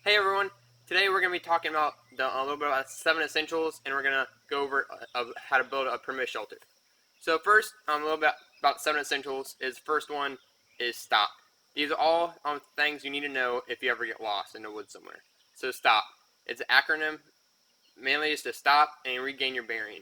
Hey everyone, today we're going to be talking about a little bit about 7 essentials, and we're going to go over how to build a permit shelter. So first, a little bit about 7 essentials is first one is stop. These are all things you need to know if you ever get lost in the woods somewhere. So stop. It's an acronym, mainly is to stop and regain your bearing.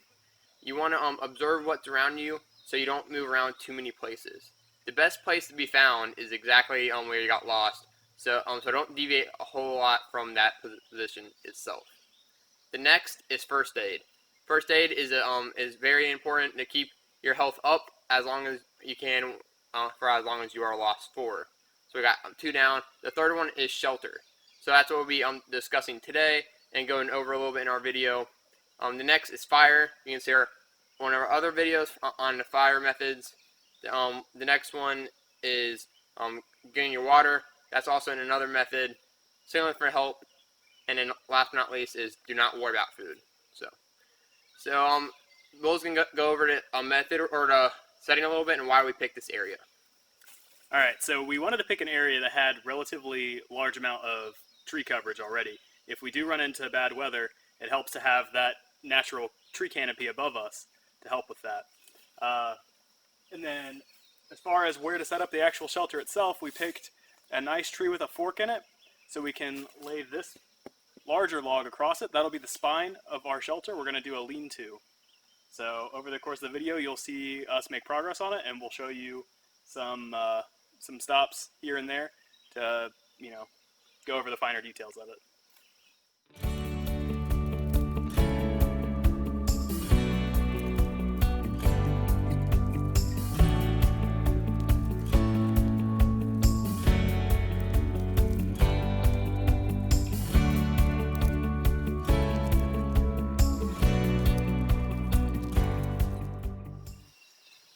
You want to observe what's around you so you don't move around too many places. The best place to be found is exactly where you got lost. So don't deviate a whole lot from that position itself. The next is first aid. First aid is very important to keep your health up as long as you can for as long as you are lost for. So we got 2 down. The third one is shelter. So that's what we'll be discussing today and going over a little bit in our video. The next is fire. You can see one of our other videos on the fire methods. The next one is getting your water. That's also in another method. Signaling for help, and then last but not least is do not worry about food. So Will's gonna go over the method or the setting a little bit and why we picked this area. All right, so we wanted to pick an area that had relatively large amount of tree coverage already. If we do run into bad weather, it helps to have that natural tree canopy above us to help with that. And then as far as where to set up the actual shelter itself, we picked a nice tree with a fork in it, so we can lay this larger log across it. That'll be the spine of our shelter. We're going to do a lean-to. So over the course of the video, you'll see us make progress on it, and we'll show you some stops here and there to, go over the finer details of it.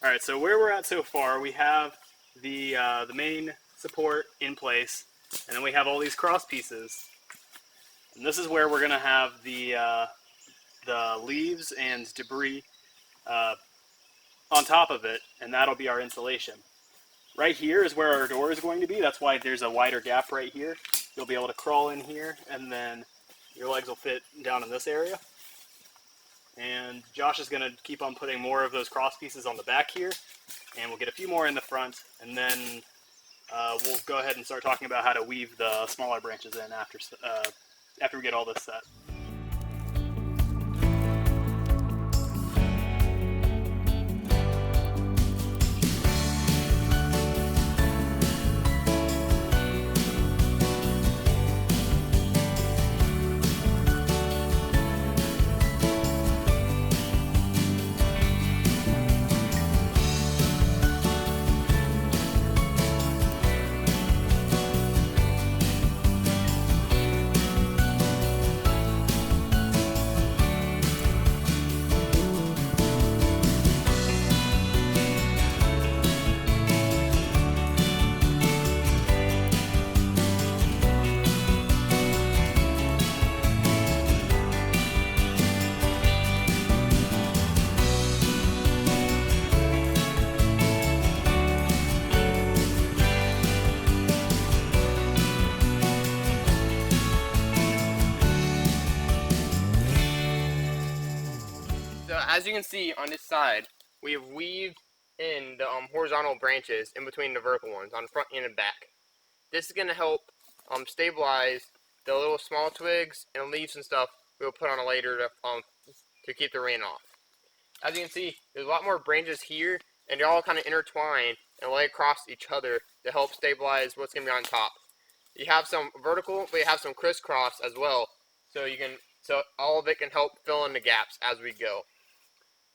Alright, so where we're at so far, we have the main support in place, and then we have all these cross pieces. And this is where we're going to have the leaves and debris on top of it, and that'll be our insulation. Right here is where our door is going to be. That's why there's a wider gap right here. You'll be able to crawl in here, and then your legs will fit down in this area. And Josh is going to keep on putting more of those cross pieces on the back here, and we'll get a few more in the front, and then we'll go ahead and start talking about how to weave the smaller branches in after we get all this set. As you can see on this side, we have weaved in the horizontal branches in between the vertical ones on the front and the back. This is going to help stabilize the little small twigs and leaves and stuff we'll put on later to keep the rain off. As you can see, there's a lot more branches here, and they're all kind of intertwined and lay across each other to help stabilize what's going to be on top. You have some vertical, but you have some crisscross as well, so all of it can help fill in the gaps as we go.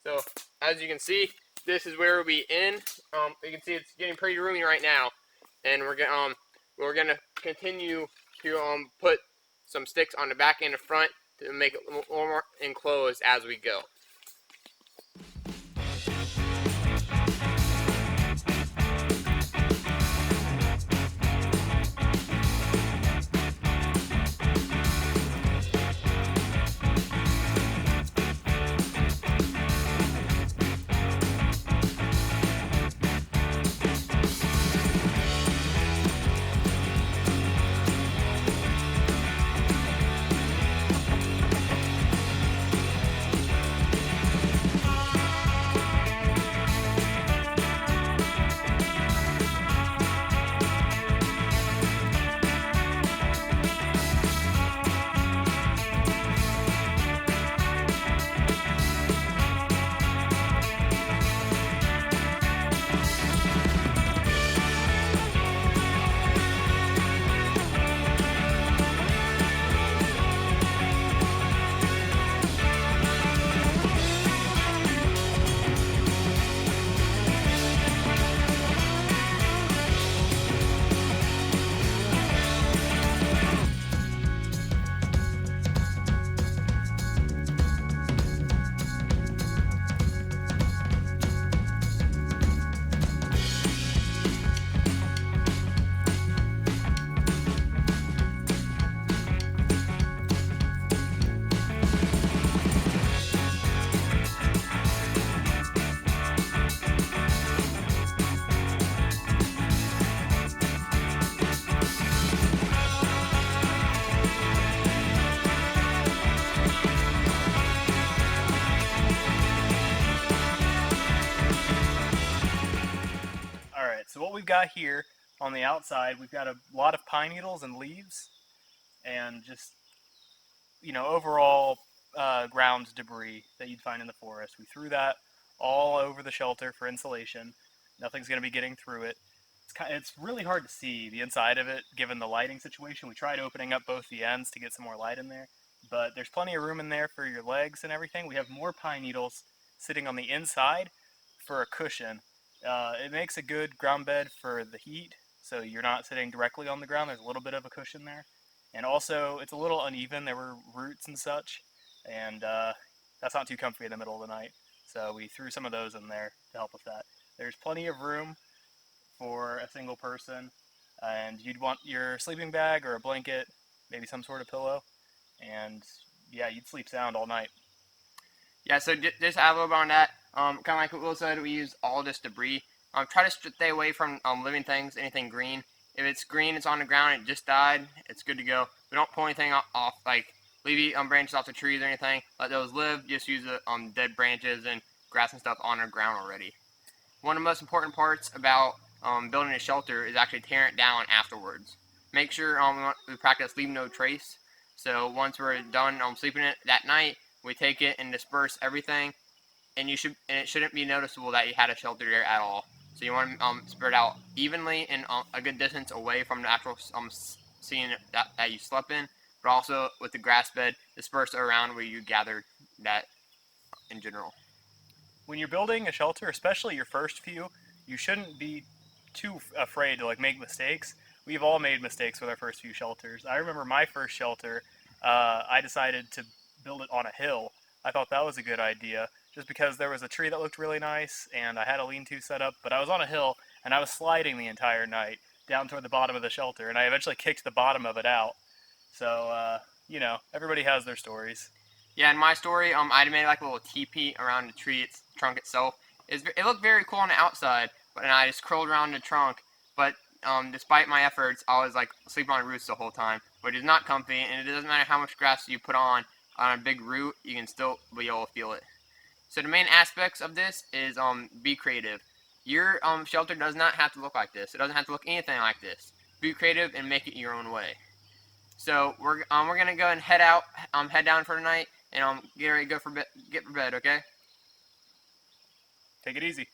So as you can see, this is where we'll be in. You can see it's getting pretty roomy right now, and we're gonna continue to put some sticks on the back and the front to make it a little more enclosed as we go. we've got here on the outside, we've got a lot of pine needles and leaves, and just overall ground debris that you'd find in the forest. We threw that all over the shelter for insulation. Nothing's going to be getting through it. It's really hard to see the inside of it given the lighting situation. We tried opening up both the ends to get some more light in there, but there's plenty of room in there for your legs and everything. We have more pine needles sitting on the inside for a cushion. It makes a good ground bed for the heat, so you're not sitting directly on the ground. There's a little bit of a cushion there. And also, it's a little uneven. There were roots and such, and that's not too comfy in the middle of the night. So we threw some of those in there to help with that. There's plenty of room for a single person, and you'd want your sleeping bag or a blanket, maybe some sort of pillow, and yeah, you'd sleep sound all night. Yeah, so just add a little bit on that. Kind of like what Will said, we use all this debris. Try to stay away from living things, anything green. If it's green, it's on the ground, it just died, it's good to go. We don't pull anything off, like leave branches off the trees or anything. Let those live. Just use the dead branches and grass and stuff on the ground already. One of the most important parts about building a shelter is actually tearing it down afterwards. Make sure we practice leave no trace. So once we're done sleeping it that night, we take it and disperse everything, and it shouldn't be noticeable that you had a shelter there at all. So you want to spread out evenly and a good distance away from the actual scene that you slept in, but also with the grass bed dispersed around where you gathered that in general. When you're building a shelter, especially your first few, you shouldn't be too afraid to make mistakes. We've all made mistakes with our first few shelters. I remember my first shelter, I decided to build it on a hill. I thought that was a good idea, just because there was a tree that looked really nice, and I had a lean-to set up, but I was on a hill, and I was sliding the entire night down toward the bottom of the shelter, and I eventually kicked the bottom of it out. So, everybody has their stories. Yeah, in my story, I made a little teepee around the trunk itself. It looked very cool on the outside, and I just curled around the trunk, but despite my efforts, I was sleeping on roots the whole time, which is not comfy, and it doesn't matter how much grass you put on a big root, you can still be able to feel it. So the main aspects of this is be creative. Your shelter does not have to look like this. It doesn't have to look anything like this. Be creative and make it your own way. So we're gonna go and head down for the night, and get ready to get for bed. Okay? Take it easy.